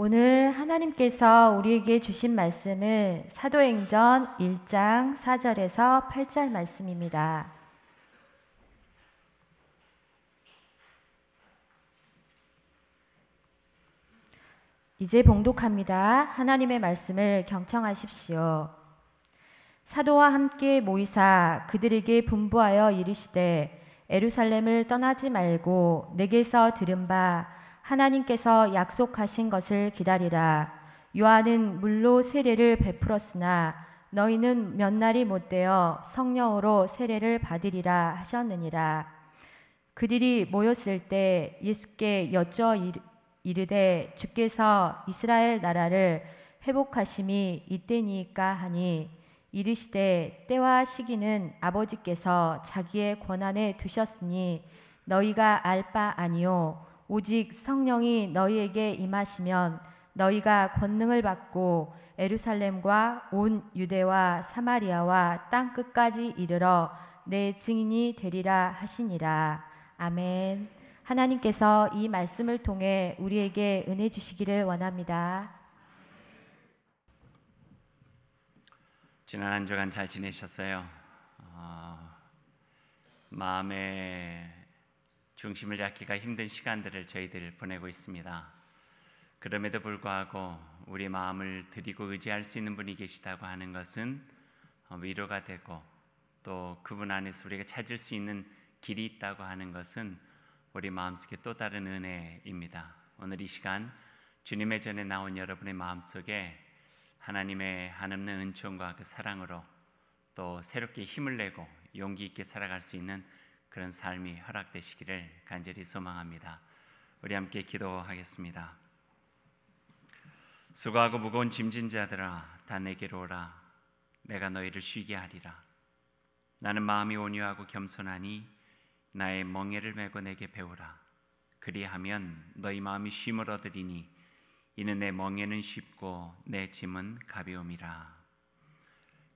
오늘 하나님께서 우리에게 주신 말씀은 사도행전 1장 4절에서 8절 말씀입니다. 이제 봉독합니다. 하나님의 말씀을 경청하십시오. 사도와 함께 모이사 그들에게 분부하여 이르시되 예루살렘을 떠나지 말고 내게서 들은 바 하나님께서 약속하신 것을 기다리라. 요한은 물로 세례를 베풀었으나 너희는 몇 날이 못되어 성령으로 세례를 받으리라 하셨느니라. 그들이 모였을 때 예수께 여쭈어 이르되 주께서 이스라엘 나라를 회복하심이 이때니까 하니 이르시되 때와 시기는 아버지께서 자기의 권한에 두셨으니 너희가 알 바 아니요 오직 성령이 너희에게 임하시면 너희가 권능을 받고 예루살렘과 온 유대와 사마리아와 땅 끝까지 이르러 내 증인이 되리라 하시니라. 아멘. 하나님께서 이 말씀을 통해 우리에게 은혜 주시기를 원합니다. 지난 한 주간 잘 지내셨어요? 마음의 중심을 잡기가 힘든 시간들을 저희들 보내고 있습니다. 그럼에도 불구하고 우리 마음을 드리고 의지할 수 있는 분이 계시다고 하는 것은 위로가 되고, 또 그분 안에서 우리가 찾을 수 있는 길이 있다고 하는 것은 우리 마음속에 또 다른 은혜입니다. 오늘 이 시간 주님의 전에 나온 여러분의 마음속에 하나님의 한없는 은총과 그 사랑으로 또 새롭게 힘을 내고 용기 있게 살아갈 수 있는 그런 삶이 허락되시기를 간절히 소망합니다. 우리 함께 기도하겠습니다. 수고하고 무거운 짐진 자들아 다 내게로 오라. 내가 너희를 쉬게 하리라. 나는 마음이 온유하고 겸손하니 나의 멍에를 메고 내게 배우라. 그리하면 너희 마음이 쉼을 얻으리니 이는 내 멍에는 쉽고 내 짐은 가벼움이라.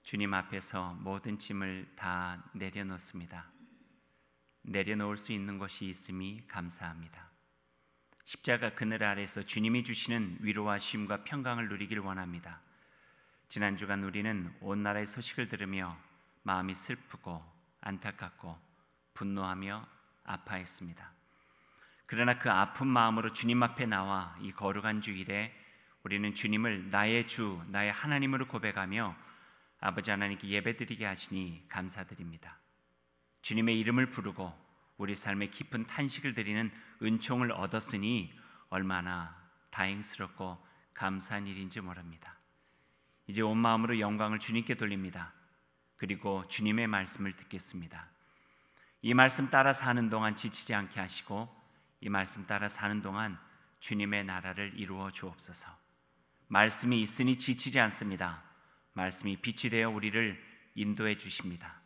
주님 앞에서 모든 짐을 다 내려놓습니다. 내려놓을 수 있는 것이 있음이 감사합니다. 십자가 그늘 아래서 주님이 주시는 위로와 쉼과 평강을 누리길 원합니다. 지난 주간 우리는 온 나라의 소식을 들으며 마음이 슬프고 안타깝고 분노하며 아파했습니다. 그러나 그 아픈 마음으로 주님 앞에 나와 이 거룩한 주일에 우리는 주님을 나의 주, 나의 하나님으로 고백하며 아버지 하나님께 예배드리게 하시니 감사드립니다. 주님의 이름을 부르고 우리 삶에 깊은 탄식을 드리는 은총을 얻었으니 얼마나 다행스럽고 감사한 일인지 모릅니다. 이제 온 마음으로 영광을 주님께 돌립니다. 그리고 주님의 말씀을 듣겠습니다. 이 말씀 따라 사는 동안 지치지 않게 하시고 이 말씀 따라 사는 동안 주님의 나라를 이루어 주옵소서. 말씀이 있으니 지치지 않습니다. 말씀이 빛이 되어 우리를 인도해 주십니다.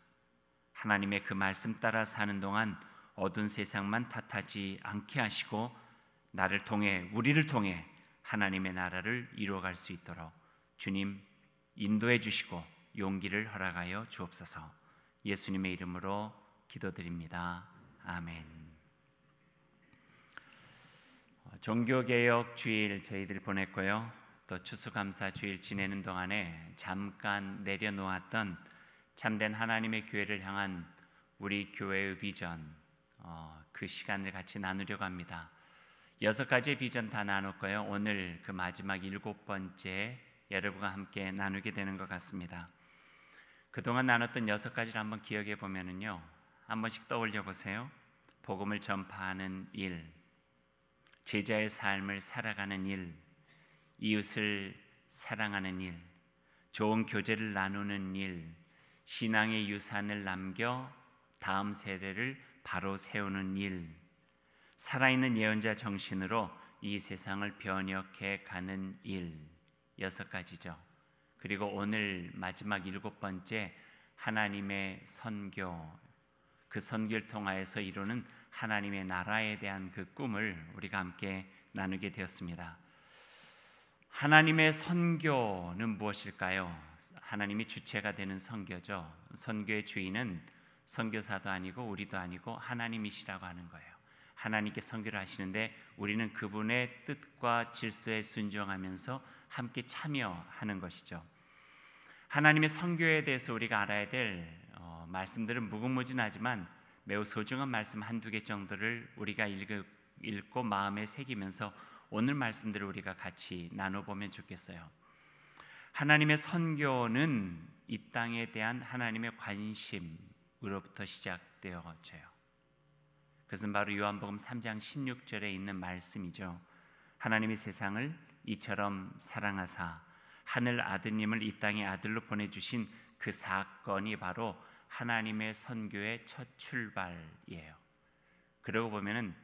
하나님의 그 말씀 따라 사는 동안 어두운 세상만 탓하지 않게 하시고 나를 통해, 우리를 통해 하나님의 나라를 이루어갈 수 있도록 주님 인도해 주시고 용기를 허락하여 주옵소서. 예수님의 이름으로 기도드립니다. 아멘. 종교개혁 주일 저희들 보냈고요. 또 추수감사 주일 지내는 동안에 잠깐 내려놓았던 참된 하나님의 교회를 향한 우리 교회의 비전, 그 시간을 같이 나누려고 합니다. 6가지의 비전 다 나눴고요. 오늘 그 마지막 7번째 여러분과 함께 나누게 되는 것 같습니다. 그동안 나눴던 6가지를 한번 기억해 보면은요, 한 번씩 떠올려 보세요. 복음을 전파하는 일, 제자의 삶을 살아가는 일, 이웃을 사랑하는 일, 좋은 교제를 나누는 일, 신앙의 유산을 남겨 다음 세대를 바로 세우는 일, 살아있는 예언자 정신으로 이 세상을 변혁해 가는 일, 6가지죠. 그리고 오늘 마지막 7번째 하나님의 선교, 그 선교를 통하여서 이루는 하나님의 나라에 대한 그 꿈을 우리가 함께 나누게 되었습니다. 하나님의 선교는 무엇일까요? 하나님이 주체가 되는 선교죠. 선교의 주인은 선교사도 아니고 우리도 아니고 하나님이시라고 하는 거예요. 하나님께 선교를 하시는데 우리는 그분의 뜻과 질서에 순종하면서 함께 참여하는 것이죠. 하나님의 선교에 대해서 우리가 알아야 될 말씀들은 무궁무진하지만 매우 소중한 말씀 한두 개 정도를 우리가 읽고 마음에 새기면서 오늘 말씀들을 우리가 같이 나눠보면 좋겠어요. 하나님의 선교는 이 땅에 대한 하나님의 관심으로부터 시작되어져요. 그것은 바로 요한복음 3장 16절에 있는 말씀이죠. 하나님이 세상을 이처럼 사랑하사 하늘 아드님을 이 땅에 아들로 보내주신 그 사건이 바로 하나님의 선교의 첫 출발이에요. 그러고 보면은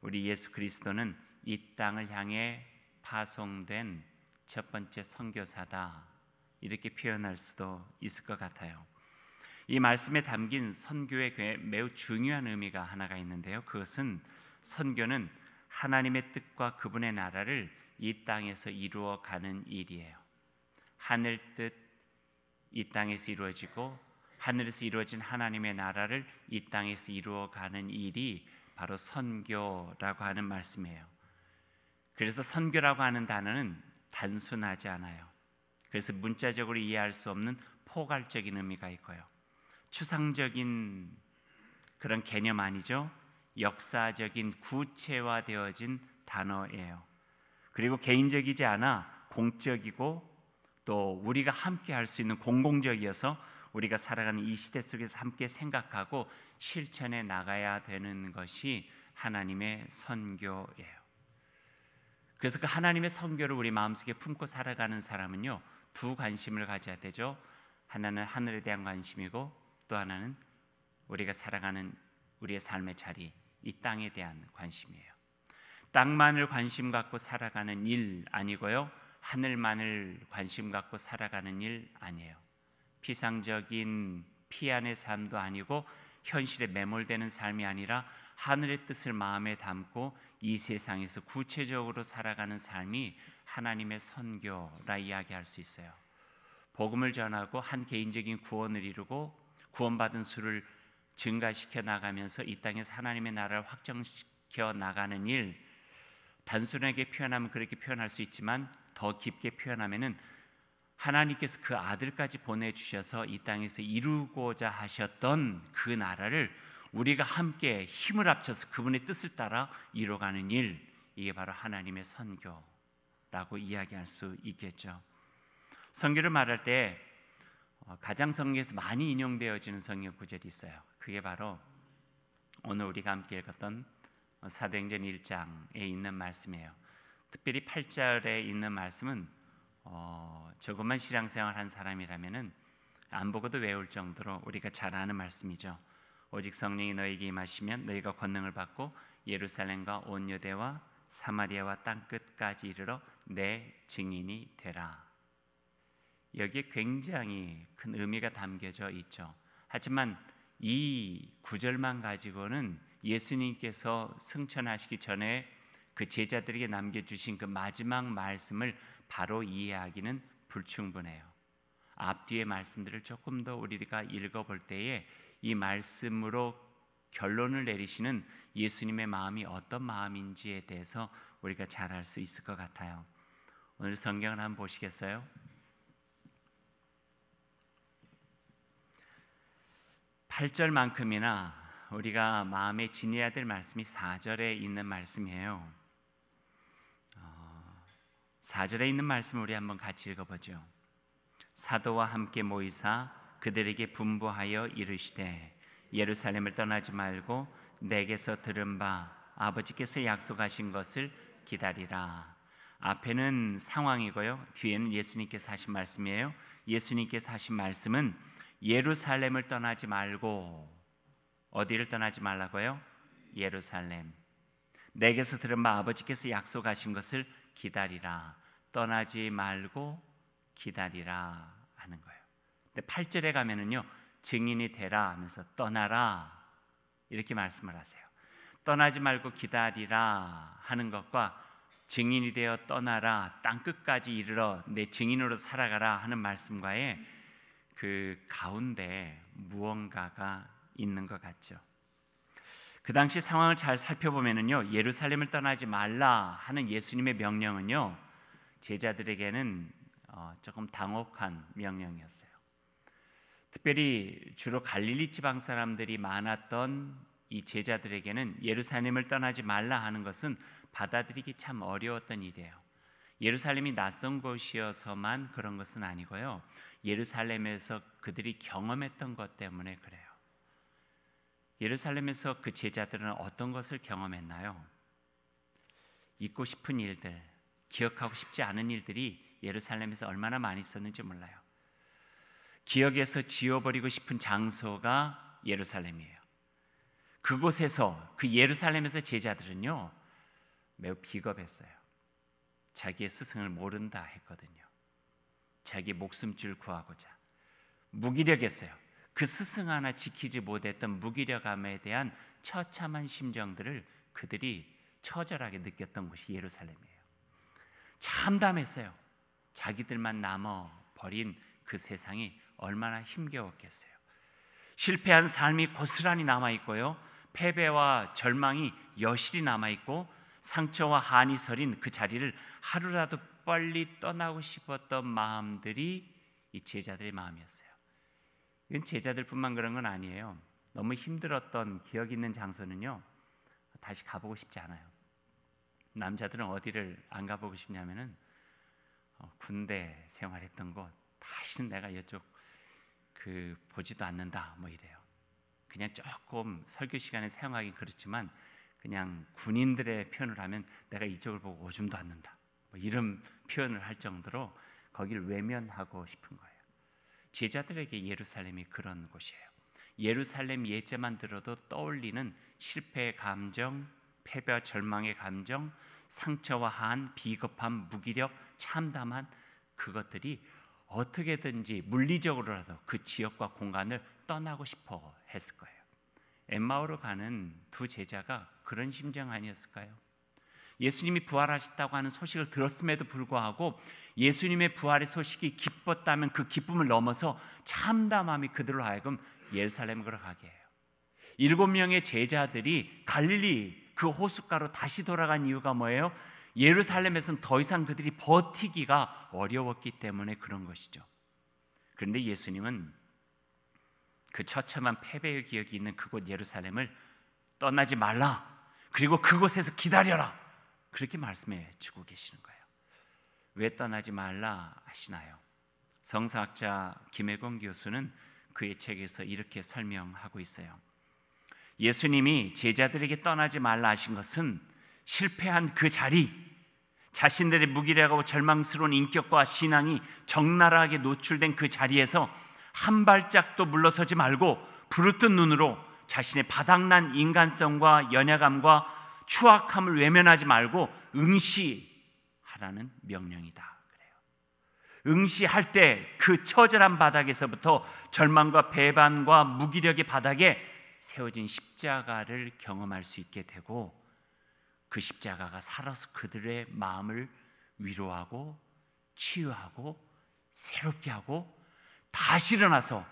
우리 예수 그리스도는 이 땅을 향해 파송된 첫 번째 선교사다, 이렇게 표현할 수도 있을 것 같아요. 이 말씀에 담긴 선교의 매우 중요한 의미가 하나가 있는데요. 그것은 선교는 하나님의 뜻과 그분의 나라를 이 땅에서 이루어가는 일이에요. 하늘 뜻 이 땅에서 이루어지고 하늘에서 이루어진 하나님의 나라를 이 땅에서 이루어가는 일이 바로 선교라고 하는 말씀이에요. 그래서 선교라고 하는 단어는 단순하지 않아요. 그래서 문자적으로 이해할 수 없는 포괄적인 의미가 있고요. 추상적인 그런 개념 아니죠. 역사적인 구체화되어진 단어예요. 그리고 개인적이지 않아 공적이고 또 우리가 함께 할 수 있는 공공적이어서 우리가 살아가는 이 시대 속에서 함께 생각하고 실천해 나가야 되는 것이 하나님의 선교예요. 그래서 그 하나님의 선교를 우리 마음속에 품고 살아가는 사람은요, 두 관심을 가져야 되죠. 하나는 하늘에 대한 관심이고 또 하나는 우리가 살아가는 우리의 삶의 자리, 이 땅에 대한 관심이에요. 땅만을 관심 갖고 살아가는 일 아니고요, 하늘만을 관심 갖고 살아가는 일 아니에요. 피상적인 피안의 삶도 아니고 현실에 매몰되는 삶이 아니라 하늘의 뜻을 마음에 담고 이 세상에서 구체적으로 살아가는 삶이 하나님의 선교라 이야기할 수 있어요. 복음을 전하고 한 개인적인 구원을 이루고 구원받은 수를 증가시켜 나가면서 이 땅에서 하나님의 나라를 확정시켜 나가는 일, 단순하게 표현하면 그렇게 표현할 수 있지만 더 깊게 표현하면은 하나님께서 그 아들까지 보내주셔서 이 땅에서 이루고자 하셨던 그 나라를 우리가 함께 힘을 합쳐서 그분의 뜻을 따라 이뤄가는 일, 이게 바로 하나님의 선교라고 이야기할 수 있겠죠. 선교를 말할 때 가장 성경에서 많이 인용되어지는 성경 구절이 있어요. 그게 바로 오늘 우리가 함께 읽었던 사도행전 1장에 있는 말씀이에요. 특별히 8절에 있는 말씀은 조금만 신앙생활 한 사람이라면은 안 보고도 외울 정도로 우리가 잘 아는 말씀이죠. 오직 성령이 너에게 임하시면 너희가 권능을 받고 예루살렘과 온 유대와 사마리아와 땅 끝까지 이르러 내 증인이 되라. 여기에 굉장히 큰 의미가 담겨져 있죠. 하지만 이 구절만 가지고는 예수님께서 승천하시기 전에 그 제자들에게 남겨주신 그 마지막 말씀을 바로 이해하기는 불충분해요. 앞뒤의 말씀들을 조금 더 우리가 읽어볼 때에 이 말씀으로 결론을 내리시는 예수님의 마음이 어떤 마음인지에 대해서 우리가 잘 알 수 있을 것 같아요. 오늘 성경을 한번 보시겠어요? 8절만큼이나 우리가 마음에 지녀야 될 말씀이 4절에 있는 말씀이에요. 4절에 있는 말씀을 우리 한번 같이 읽어보죠. 사도와 함께 모이사 그들에게 분부하여 이르시되 예루살렘을 떠나지 말고 내게서 들은 바 아버지께서 약속하신 것을 기다리라. 앞에는 상황이고요, 뒤에는 예수님께서 하신 말씀이에요. 예수님께서 하신 말씀은 예루살렘을 떠나지 말고, 어디를 떠나지 말라고요? 예루살렘. 내게서 들은 바 아버지께서 약속하신 것을 기다리라. 떠나지 말고 기다리라 하는 거예요. 근데 8절에 가면은요, 증인이 되라 하면서 떠나라 이렇게 말씀을 하세요. 떠나지 말고 기다리라 하는 것과 증인이 되어 떠나라, 땅 끝까지 이르러 내 증인으로 살아가라 하는 말씀과의 그 가운데 무언가가 있는 것 같죠. 그 당시 상황을 잘 살펴보면은요, 예루살렘을 떠나지 말라 하는 예수님의 명령은요, 제자들에게는 조금 당혹한 명령이었어요. 특별히 주로 갈릴리 지방 사람들이 많았던 이 제자들에게는 예루살렘을 떠나지 말라 하는 것은 받아들이기 참 어려웠던 일이에요. 예루살렘이 낯선 곳이어서만 그런 것은 아니고요, 예루살렘에서 그들이 경험했던 것 때문에 그래요. 예루살렘에서 그 제자들은 어떤 것을 경험했나요? 잊고 싶은 일들, 기억하고 싶지 않은 일들이 예루살렘에서 얼마나 많이 있었는지 몰라요. 기억에서 지워버리고 싶은 장소가 예루살렘이에요. 그곳에서, 그 예루살렘에서 제자들은요, 매우 비겁했어요. 자기의 스승을 모른다 했거든요. 자기 목숨줄 구하고자 무기력했어요. 그 스승 하나 지키지 못했던 무기력함에 대한 처참한 심정들을 그들이 처절하게 느꼈던 곳이 예루살렘이에요. 참담했어요. 자기들만 남아버린 그 세상이 얼마나 힘겨웠겠어요. 실패한 삶이 고스란히 남아있고요, 패배와 절망이 여실히 남아있고, 상처와 한이 서린 그 자리를 하루라도 빨리 떠나고 싶었던 마음들이 이 제자들의 마음이었어요. 이건 제자들뿐만 그런 건 아니에요. 너무 힘들었던 기억 있는 장소는요, 다시 가보고 싶지 않아요. 남자들은 어디를 안 가보고 싶냐면은 군대 생활했던 곳, 다시는 내가 이쪽 보지도 않는다, 뭐 이래요. 그냥 조금 설교 시간에 사용하긴 그렇지만, 그냥 군인들의 표현을 하면 내가 이쪽을 보고 오줌도 않는다, 뭐 이런 표현을 할 정도로 거기를 외면하고 싶은 거예요. 제자들에게 예루살렘이 그런 곳이에요. 예루살렘 예제만 들어도 떠올리는 실패의 감정, 패배와 절망의 감정, 상처와 한, 비겁함, 무기력, 참담한 그것들이 어떻게든지 물리적으로라도 그 지역과 공간을 떠나고 싶어 했을 거예요. 엠마오로 가는 두 제자가 그런 심정 아니었을까요? 예수님이 부활하셨다고 하는 소식을 들었음에도 불구하고 예수님의 부활의 소식이 기뻤다면 그 기쁨을 넘어서 참담함이 그들로 하여금 예루살렘으로 가게 해요. 7명의 제자들이 갈릴리 그 호숫가로 다시 돌아간 이유가 뭐예요? 예루살렘에서는 더 이상 그들이 버티기가 어려웠기 때문에 그런 것이죠. 그런데 예수님은 그 처참한 패배의 기억이 있는 그곳 예루살렘을 떠나지 말라, 그리고 그곳에서 기다려라, 그렇게 말씀해 주고 계시는 거예요. 왜 떠나지 말라 하시나요? 성사학자 김혜건 교수는 그의 책에서 이렇게 설명하고 있어요. 예수님이 제자들에게 떠나지 말라 하신 것은 실패한 그 자리, 자신들의 무기력하고 절망스러운 인격과 신앙이 적나라하게 노출된 그 자리에서 한 발짝도 물러서지 말고 부르뜬 눈으로 자신의 바닥난 인간성과 연약함과 추악함을 외면하지 말고 응시하라는 명령이다 그래요. 응시할 때 그 처절한 바닥에서부터 절망과 배반과 무기력의 바닥에 세워진 십자가를 경험할 수 있게 되고, 그 십자가가 살아서 그들의 마음을 위로하고 치유하고 새롭게 하고 다시 일어나서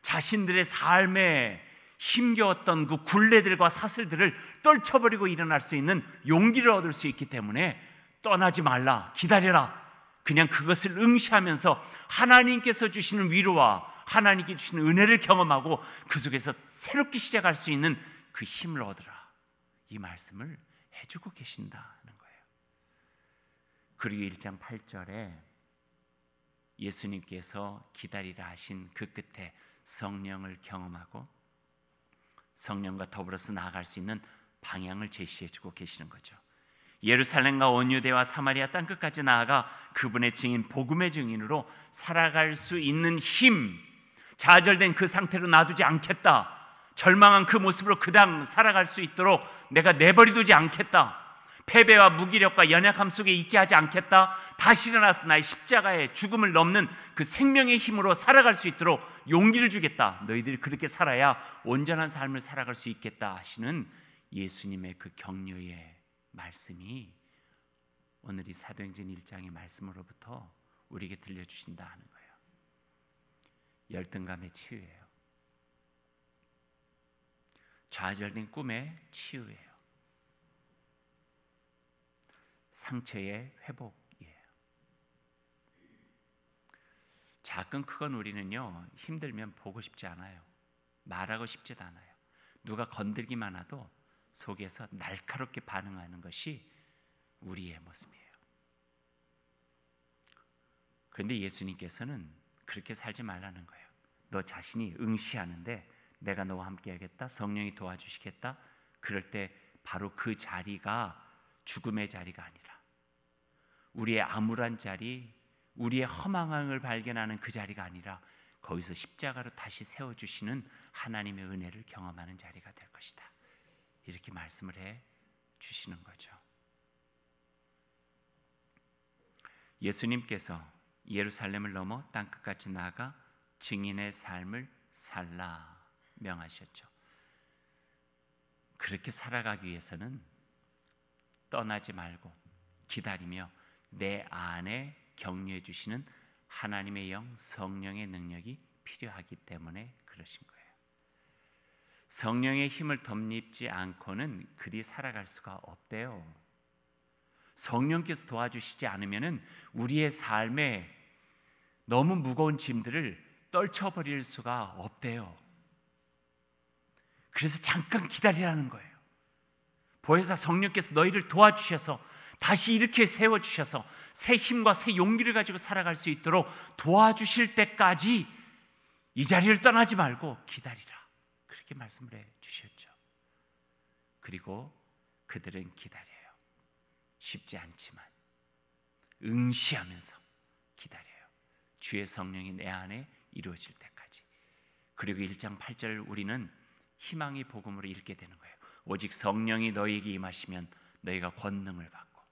자신들의 삶에 힘겨웠던 그 굴레들과 사슬들을 떨쳐버리고 일어날 수 있는 용기를 얻을 수 있기 때문에 떠나지 말라, 기다려라, 그냥 그것을 응시하면서 하나님께서 주시는 위로와 하나님께 주시는 은혜를 경험하고 그 속에서 새롭게 시작할 수 있는 그 힘을 얻으라, 이 말씀을 해주고 계신다는 거예요. 그리고 1장 8절에 예수님께서 기다리라 하신 그 끝에 성령을 경험하고 성령과 더불어서 나아갈 수 있는 방향을 제시해주고 계시는 거죠. 예루살렘과 온 유대와 사마리아 땅끝까지 나아가 그분의 증인, 복음의 증인으로 살아갈 수 있는 힘, 좌절된 그 상태로 놔두지 않겠다, 절망한 그 모습으로 그당 살아갈 수 있도록 내가 내버려두지 않겠다, 패배와 무기력과 연약함 속에 있게 하지 않겠다, 다시 일어나서 나의 십자가의 죽음을 넘는 그 생명의 힘으로 살아갈 수 있도록 용기를 주겠다, 너희들이 그렇게 살아야 온전한 삶을 살아갈 수 있겠다 하시는 예수님의 그 격려의 말씀이 오늘 이 사도행전 1장의 말씀으로부터 우리에게 들려주신다 하는 거예요. 열등감의 치유예요. 좌절된 꿈의 치유예요. 상처의 회복이에요. 작건 크건 우리는요, 힘들면 보고 싶지 않아요. 말하고 싶지도 않아요. 누가 건들기만 해도 속에서 날카롭게 반응하는 것이 우리의 모습이에요. 그런데 예수님께서는 그렇게 살지 말라는 거예요. 너 자신이 응시하는데 내가 너와 함께 하겠다, 성령이 도와주시겠다, 그럴 때 바로 그 자리가 죽음의 자리가 아니라 우리의 암울한 자리, 우리의 허망함을 발견하는 그 자리가 아니라 거기서 십자가로 다시 세워주시는 하나님의 은혜를 경험하는 자리가 될 것이다. 이렇게 말씀을 해 주시는 거죠. 예수님께서 예루살렘을 넘어 땅끝까지 나아가 증인의 삶을 살라 명하셨죠. 그렇게 살아가기 위해서는 떠나지 말고 기다리며 내 안에 격려해 주시는 하나님의 영, 성령의 능력이 필요하기 때문에 그러신 거예요. 성령의 힘을 덧입지 않고는 그리 살아갈 수가 없대요. 성령께서 도와주시지 않으면은 우리의 삶에 너무 무거운 짐들을 떨쳐버릴 수가 없대요. 그래서 잠깐 기다리라는 거예요. 보혜사 성령께서 너희를 도와주셔서 다시 이렇게 세워주셔서 새 힘과 새 용기를 가지고 살아갈 수 있도록 도와주실 때까지 이 자리를 떠나지 말고 기다리라. 그렇게 말씀을 해 주셨죠. 그리고 그들은 기다려요. 쉽지 않지만 응시하면서 기다려요. 주의 성령이 내 안에 이루어질 때까지. 그리고 1장 8절 우리는 희망의 복음으로 읽게 되는 거예요. 오직 성령이 너희에게 임하시면 너희가 권능을 받고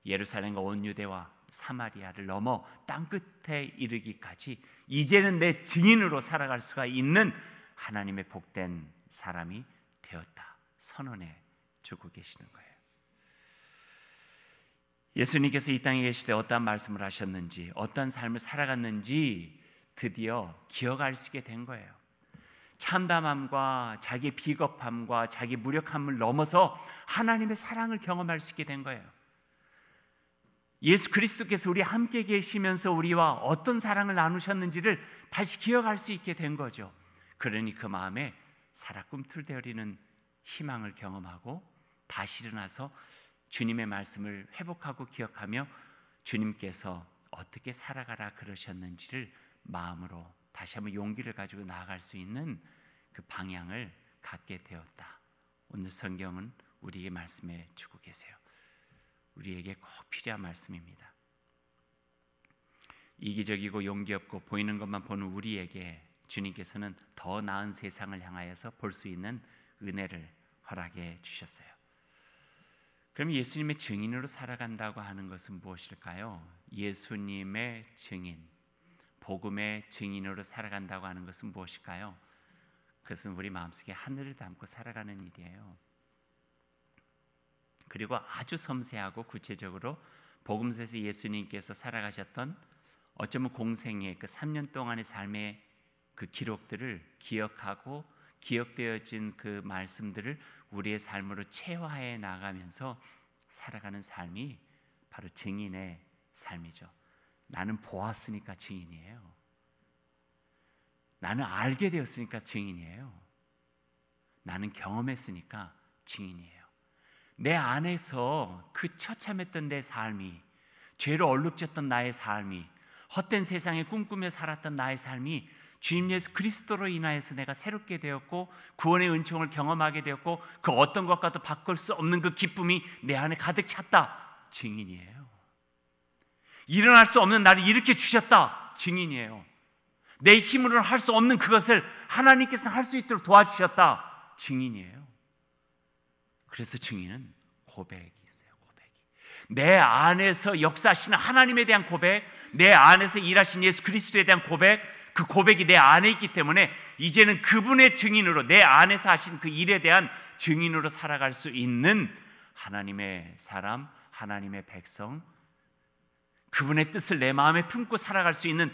예루살렘과 온 유대와 사마리아를 넘어 땅끝에 이르기까지 이제는 내 증인으로 살아갈 수가 있는 하나님의 복된 사람이 되었다 선언해 주고 계시는 거예요. 예수님께서 이 땅에 계실 때 어떠한 말씀을 하셨는지, 어떠한 삶을 살아갔는지 드디어 기억할 수 있게 된 거예요. 참담함과 자기의 비겁함과 자기의 무력함을 넘어서 하나님의 사랑을 경험할 수 있게 된 거예요. 예수 그리스도께서 우리 함께 계시면서 우리와 어떤 사랑을 나누셨는지를 다시 기억할 수 있게 된 거죠. 그러니 그 마음에 살아 꿈틀대어리는 희망을 경험하고 다시 일어나서 주님의 말씀을 회복하고 기억하며 주님께서 어떻게 살아가라 그러셨는지를 마음으로 다시 한번 용기를 가지고 나아갈 수 있는 그 방향을 갖게 되었다. 오늘 성경은 우리에게 말씀해 주고 계세요. 우리에게 꼭 필요한 말씀입니다. 이기적이고 용기 없고 보이는 것만 보는 우리에게 주님께서는 더 나은 세상을 향하여서 볼 수 있는 은혜를 허락해 주셨어요. 그럼 예수님의 증인으로 살아간다고 하는 것은 무엇일까요? 예수님의 증인, 복음의 증인으로 살아간다고 하는 것은 무엇일까요? 그것은 우리 마음속에 하늘을 담고 살아가는 일이에요. 그리고 아주 섬세하고 구체적으로 복음서에서 예수님께서 살아가셨던 어쩌면 공생의 그 3년 동안의 삶의 그 기록들을 기억하고 기억되어진 그 말씀들을 우리의 삶으로 체화해 나가면서 살아가는 삶이 바로 증인의 삶이죠. 나는 보았으니까 증인이에요. 나는 알게 되었으니까 증인이에요. 나는 경험했으니까 증인이에요. 내 안에서 그 처참했던 내 삶이, 죄로 얼룩졌던 나의 삶이, 헛된 세상에 꿈꾸며 살았던 나의 삶이 주님 예수 그리스도로 인하여서 내가 새롭게 되었고 구원의 은총을 경험하게 되었고 그 어떤 것과도 바꿀 수 없는 그 기쁨이 내 안에 가득 찼다. 증인이에요. 일어날 수 없는 나를 일으켜 주셨다. 증인이에요. 내 힘으로는 할 수 없는 그것을 하나님께서 할 수 있도록 도와주셨다. 증인이에요. 그래서 증인은 고백이 있어요. 고백이. 내 안에서 역사하시는 하나님에 대한 고백, 내 안에서 일하신 예수 그리스도에 대한 고백, 그 고백이 내 안에 있기 때문에 이제는 그분의 증인으로 내 안에서 하신 그 일에 대한 증인으로 살아갈 수 있는 하나님의 사람, 하나님의 백성, 그분의 뜻을 내 마음에 품고 살아갈 수 있는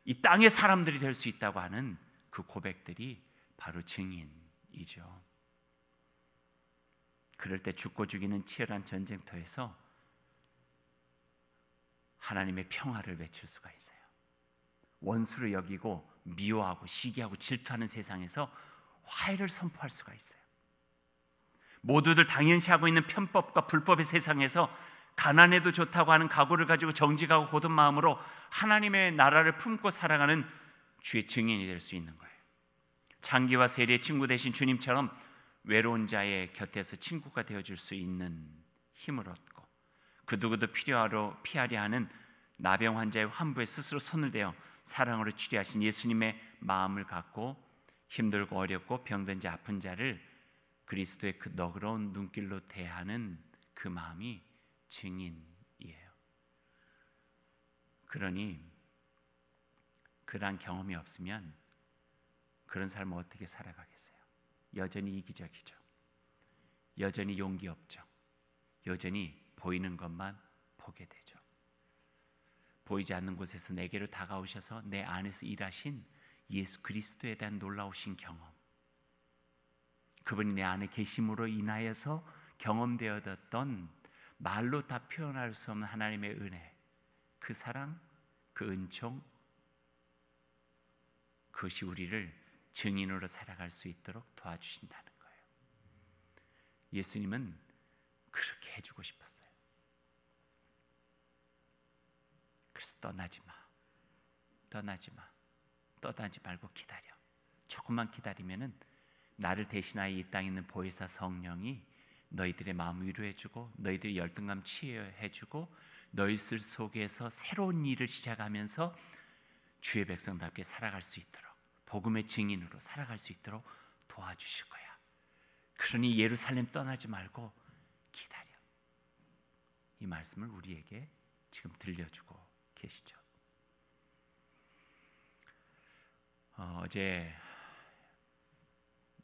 이 땅의 사람들이 될 수 있다고 하는 그 고백들이 바로 증인이죠. 그럴 때 죽고 죽이는 치열한 전쟁터에서 하나님의 평화를 외칠 수가 있어요. 원수로 여기고 미워하고 시기하고 질투하는 세상에서 화해를 선포할 수가 있어요. 모두들 당연시하고 있는 편법과 불법의 세상에서 가난해도 좋다고 하는 각오를 가지고 정직하고 고든 마음으로 하나님의 나라를 품고 살아가는 주의 증인이 될 수 있는 거예요. 장기와 세리의 친구 대신 주님처럼 외로운 자의 곁에서 친구가 되어줄 수 있는 힘을 얻고 그 누구도 피하려 하는 나병 환자의 환부에 스스로 손을 대어 사랑으로 치료하신 예수님의 마음을 갖고 힘들고 어렵고 병든 자 아픈 자를 그리스도의 그 너그러운 눈길로 대하는 그 마음이 증인이에요. 그러니 그러한 경험이 없으면 그런 삶을 어떻게 살아가겠어요? 여전히 이기적이죠. 여전히 용기 없죠. 여전히 보이는 것만 보게 되죠. 보이지 않는 곳에서 내게로 다가오셔서 내 안에서 일하신 예수 그리스도에 대한 놀라우신 경험, 그분이 내 안에 계심으로 인하여서 경험되어졌던 말로 다 표현할 수 없는 하나님의 은혜, 그 사랑, 그 은총, 그것이 우리를 증인으로 살아갈 수 있도록 도와주신다는 거예요. 예수님은 그렇게 해주고 싶었어요. 그래서 떠나지 말고 기다려. 조금만 기다리면은 나를 대신하여 이 땅에 있는 보혜사 성령이 너희들의 마음을 위로해주고 너희들의 열등감 치유해주고 너희들 속에서 새로운 일을 시작하면서 주의 백성답게 살아갈 수 있도록, 복음의 증인으로 살아갈 수 있도록 도와주실 거야. 그러니 예루살렘 떠나지 말고 기다려. 이 말씀을 우리에게 지금 들려주고 계시죠. 어제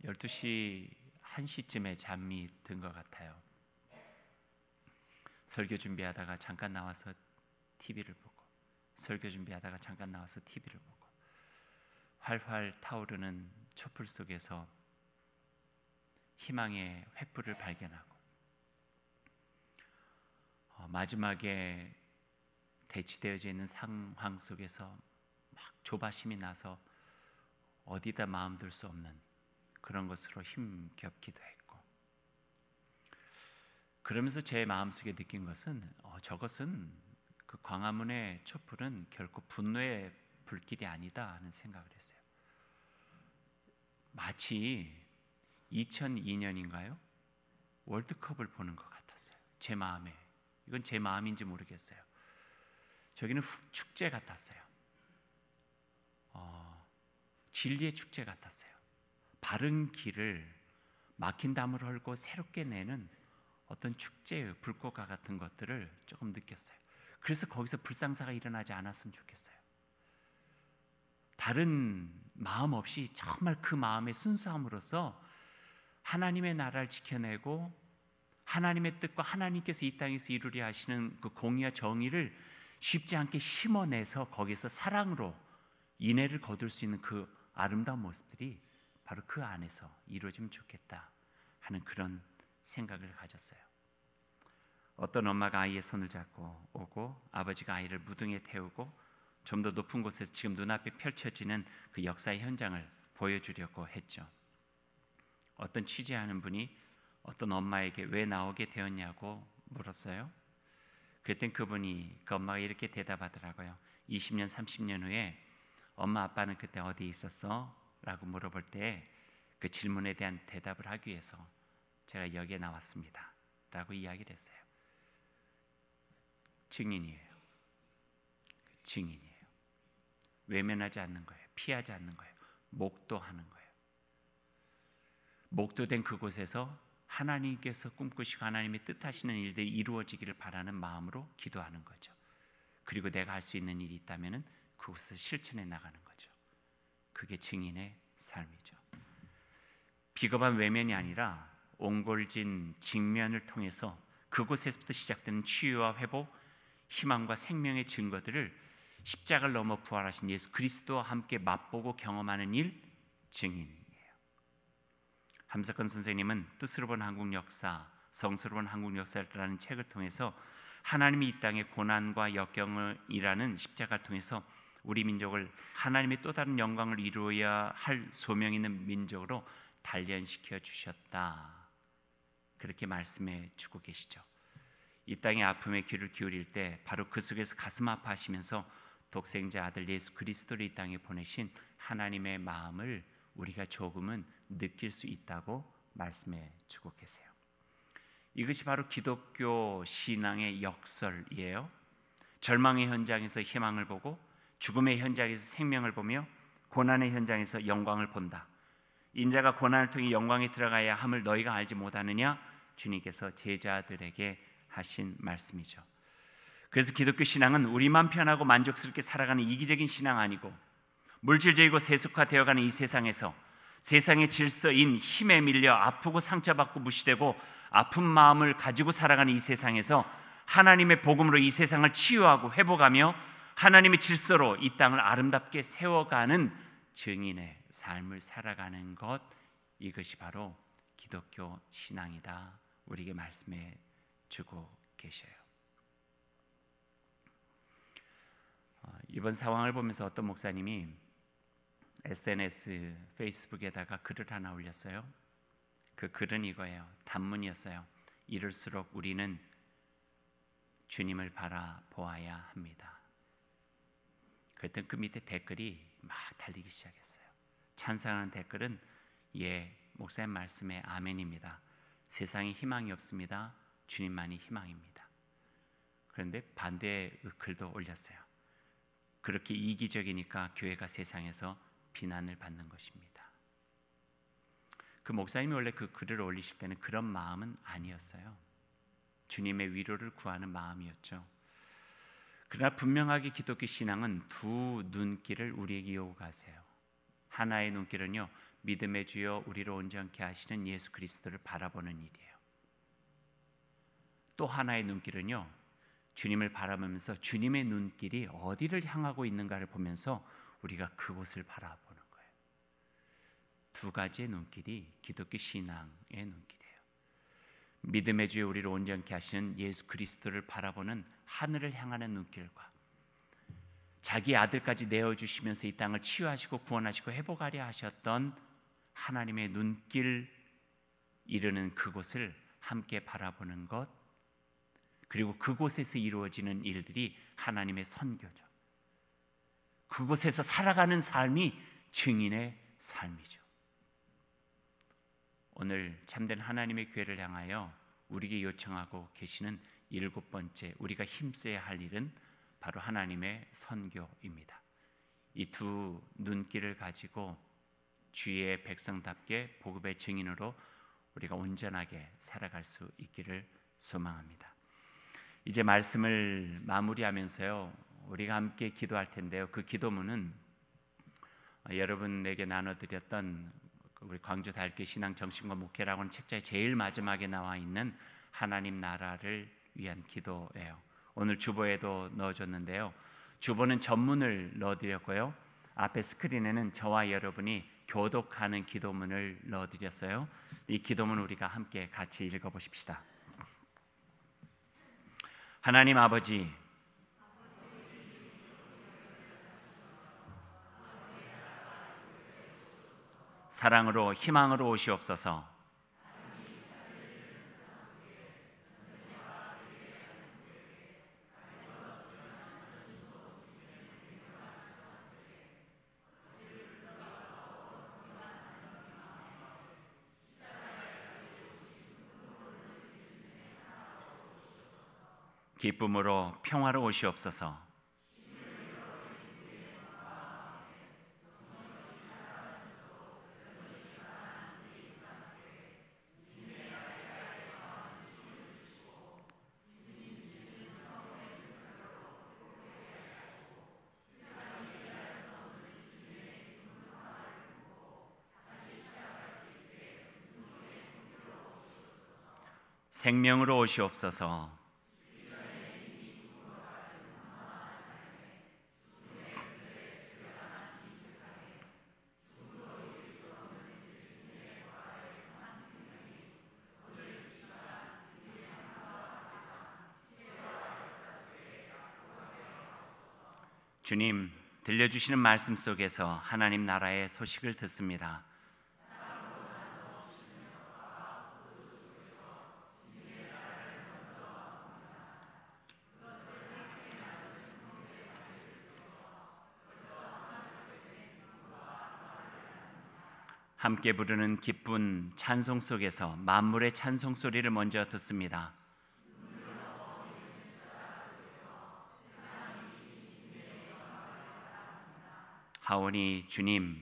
12시 1시쯤에 잠이 든 것 같아요. 설교 준비하다가 잠깐 나와서 TV를 보고, 설교 준비하다가 잠깐 나와서 TV를 보고, 활활 타오르는 촛불 속에서 희망의 횃불을 발견하고, 마지막에 대치되어져 있는 상황 속에서 막 조바심이 나서 어디다 마음 둘 수 없는 그런 것으로 힘겹기도 했고, 그러면서 제 마음속에 느낀 것은 저것은 그 광화문의 촛불은 결코 분노의 불길이 아니다 하는 생각을 했어요. 마치 2002년인가요? 월드컵을 보는 것 같았어요. 제 마음에. 이건 제 마음인지 모르겠어요. 저기는 축제 같았어요. 진리의 축제 같았어요. 바른 길을 막힌 담을 헐고 새롭게 내는 어떤 축제의 불꽃과 같은 것들을 조금 느꼈어요. 그래서 거기서 불상사가 일어나지 않았으면 좋겠어요. 다른 마음 없이 정말 그 마음의 순수함으로써 하나님의 나라를 지켜내고 하나님의 뜻과 하나님께서 이 땅에서 이루려 하시는 그 공의와 정의를 쉽지 않게 심어내서 거기서 사랑으로 인애를 거둘 수 있는 그 아름다운 모습들이 바로 그 안에서 이루어지면 좋겠다 하는 그런 생각을 가졌어요. 어떤 엄마가 아이의 손을 잡고 오고 아버지가 아이를 무등에 태우고 좀 더 높은 곳에서 지금 눈앞에 펼쳐지는 그 역사의 현장을 보여주려고 했죠. 어떤 취재하는 분이 어떤 엄마에게 왜 나오게 되었냐고 물었어요. 그랬더니 그 엄마가 이렇게 대답하더라고요. 20년, 30년 후에 엄마 아빠는 그때 어디 있었어? 라고 물어볼 때 그 질문에 대한 대답을 하기 위해서 제가 여기에 나왔습니다 라고 이야기를 했어요. 증인이에요. 증인이에요. 외면하지 않는 거예요. 피하지 않는 거예요. 목도하는 거예요. 목도된 그곳에서 하나님께서 꿈꾸시고 하나님의 뜻하시는 일들이 이루어지기를 바라는 마음으로 기도하는 거죠. 그리고 내가 할 수 있는 일이 있다면 그곳을 실천해 나가는 거죠. 그게 증인의 삶이죠. 비겁한 외면이 아니라 옹골진 직면을 통해서 그곳에서부터 시작되는 치유와 회복, 희망과 생명의 증거들을 십자가를 넘어 부활하신 예수 그리스도와 함께 맛보고 경험하는 일, 증인이에요. 함석헌 선생님은 뜻으로 본 한국 역사, 성서로 본 한국 역사라는 책을 통해서 하나님이 이 땅의 고난과 역경이라는 십자가를 통해서 우리 민족을 하나님의 또 다른 영광을 이루어야 할 소명 있는 민족으로 단련시켜 주셨다, 그렇게 말씀해 주고 계시죠. 이 땅의 아픔에 귀를 기울일 때 바로 그 속에서 가슴 아파하시면서 독생자 아들 예수 그리스도를 이 땅에 보내신 하나님의 마음을 우리가 조금은 느낄 수 있다고 말씀해 주고 계세요. 이것이 바로 기독교 신앙의 역설이에요. 절망의 현장에서 희망을 보고 죽음의 현장에서 생명을 보며 고난의 현장에서 영광을 본다. 인자가 고난을 통해 영광에 들어가야 함을 너희가 알지 못하느냐? 주님께서 제자들에게 하신 말씀이죠. 그래서 기독교 신앙은 우리만 편하고 만족스럽게 살아가는 이기적인 신앙 아니고 물질적이고 세속화되어가는 이 세상에서 세상의 질서인 힘에 밀려 아프고 상처받고 무시되고 아픈 마음을 가지고 살아가는 이 세상에서 하나님의 복음으로 이 세상을 치유하고 회복하며 하나님의 질서로 이 땅을 아름답게 세워가는 증인의 삶을 살아가는 것, 이것이 바로 기독교 신앙이다, 우리에게 말씀해 주고 계셔요. 이번 상황을 보면서 어떤 목사님이 SNS, 페이스북에다가 글을 하나 올렸어요. 그 글은 이거예요. 단문이었어요. 이럴수록 우리는 주님을 바라보아야 합니다. 그랬더니 그 밑에 댓글이 막 달리기 시작했어요. 찬성하는 댓글은 예, 목사님 말씀에 아멘입니다. 세상에 희망이 없습니다. 주님만이 희망입니다. 그런데 반대의 글도 올렸어요. 그렇게 이기적이니까 교회가 세상에서 비난을 받는 것입니다. 그 목사님이 원래 그 글을 올리실 때는 그런 마음은 아니었어요. 주님의 위로를 구하는 마음이었죠. 그러나 분명하게 기독교 신앙은 두 눈길을 우리에게 요구하세요. 하나의 눈길은요, 믿음의 주여 우리를 온전케 하시는 예수 그리스도를 바라보는 일이에요. 또 하나의 눈길은요, 주님을 바라보면서 주님의 눈길이 어디를 향하고 있는가를 보면서 우리가 그곳을 바라보는 거예요. 두 가지의 눈길이 기독교 신앙의 눈길이에요. 믿음의 주여 우리를 온전케 하시는 예수 그리스도를 바라보는 하늘을 향하는 눈길과 자기 아들까지 내어주시면서 이 땅을 치유하시고 구원하시고 회복하려 하셨던 하나님의 눈길 이르는 그곳을 함께 바라보는 것, 그리고 그곳에서 이루어지는 일들이 하나님의 선교죠. 그곳에서 살아가는 삶이 증인의 삶이죠. 오늘 참된 하나님의 교회를 향하여 우리에게 요청하고 계시는 7번째 우리가 힘써야 할 일은 바로 하나님의 선교입니다. 이 두 눈길을 가지고 주의 백성답게 복음의 증인으로 우리가 온전하게 살아갈 수 있기를 소망합니다. 이제 말씀을 마무리하면서요, 우리가 함께 기도할 텐데요, 그 기도문은 여러분에게 나눠드렸던 우리 광주 달교 신앙 정신과 목회라고 하는 책자의 제일 마지막에 나와 있는 하나님 나라를 위한 기도예요. 오늘 주보에도 넣어줬는데요, 주보는 전문을 넣어드렸고요, 앞에 스크린에는 저와 여러분이 교독하는 기도문을 넣어드렸어요. 이 기도문 우리가 함께 같이 읽어보십시다. 하나님 아버지, 사랑으로 희망으로 오시옵소서. 기쁨으로 평화로 오시옵소서. 생명으로 오시옵소서. 주님, 들려주시는 말씀 속에서 하나님 나라의 소식을 듣습니다. 함께 부르는 기쁜 찬송 속에서 만물의 찬송 소리를 먼저 듣습니다. 하오니 주님,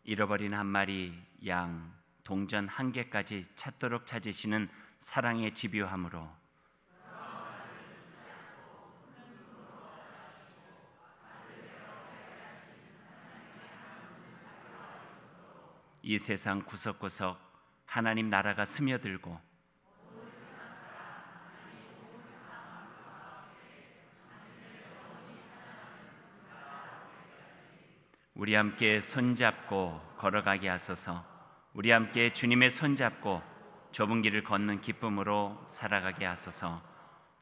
잃어버린 한 마리 양 동전 한 개까지 찾도록 찾으시는 사랑의 집요함으로 이 세상 구석구석 하나님 나라가 스며들고 우리 함께 손잡고 걸어가게 하소서. 우리 함께 주님의 손잡고 좁은 길을 걷는 기쁨으로 살아가게 하소서.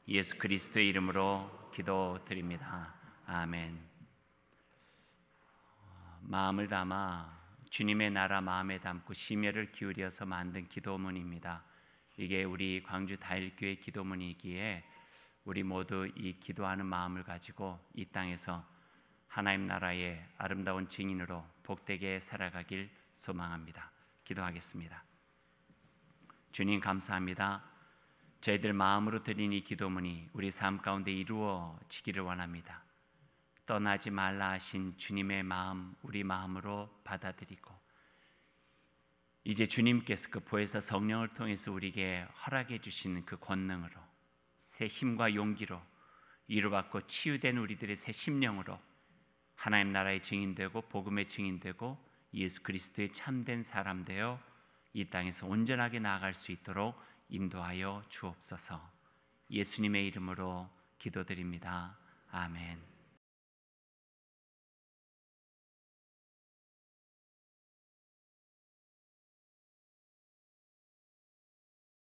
예수 그리스도의 이름으로 기도드립니다. 아멘. 마음을 담아 주님의 나라 마음에 담고 심혈을 기울여서 만든 기도문입니다. 이게 우리 광주 다일교회 기도문이기에 우리 모두 이 기도하는 마음을 가지고 이 땅에서 하나님 나라의 아름다운 증인으로 복되게 살아가길 소망합니다. 기도하겠습니다. 주님 감사합니다. 저희들 마음으로 드린 이 기도문이 우리 삶 가운데 이루어지기를 원합니다. 떠나지 말라 하신 주님의 마음 우리 마음으로 받아들이고 이제 주님께서 그 보혜사 성령을 통해서 우리에게 허락해 주신 그 권능으로 새 힘과 용기로 위로받고 치유된 우리들의 새 심령으로 하나님 나라의 증인되고 복음의 증인되고 예수 그리스도의 참된 사람 되어 이 땅에서 온전하게 나아갈 수 있도록 인도하여 주옵소서. 예수님의 이름으로 기도드립니다. 아멘.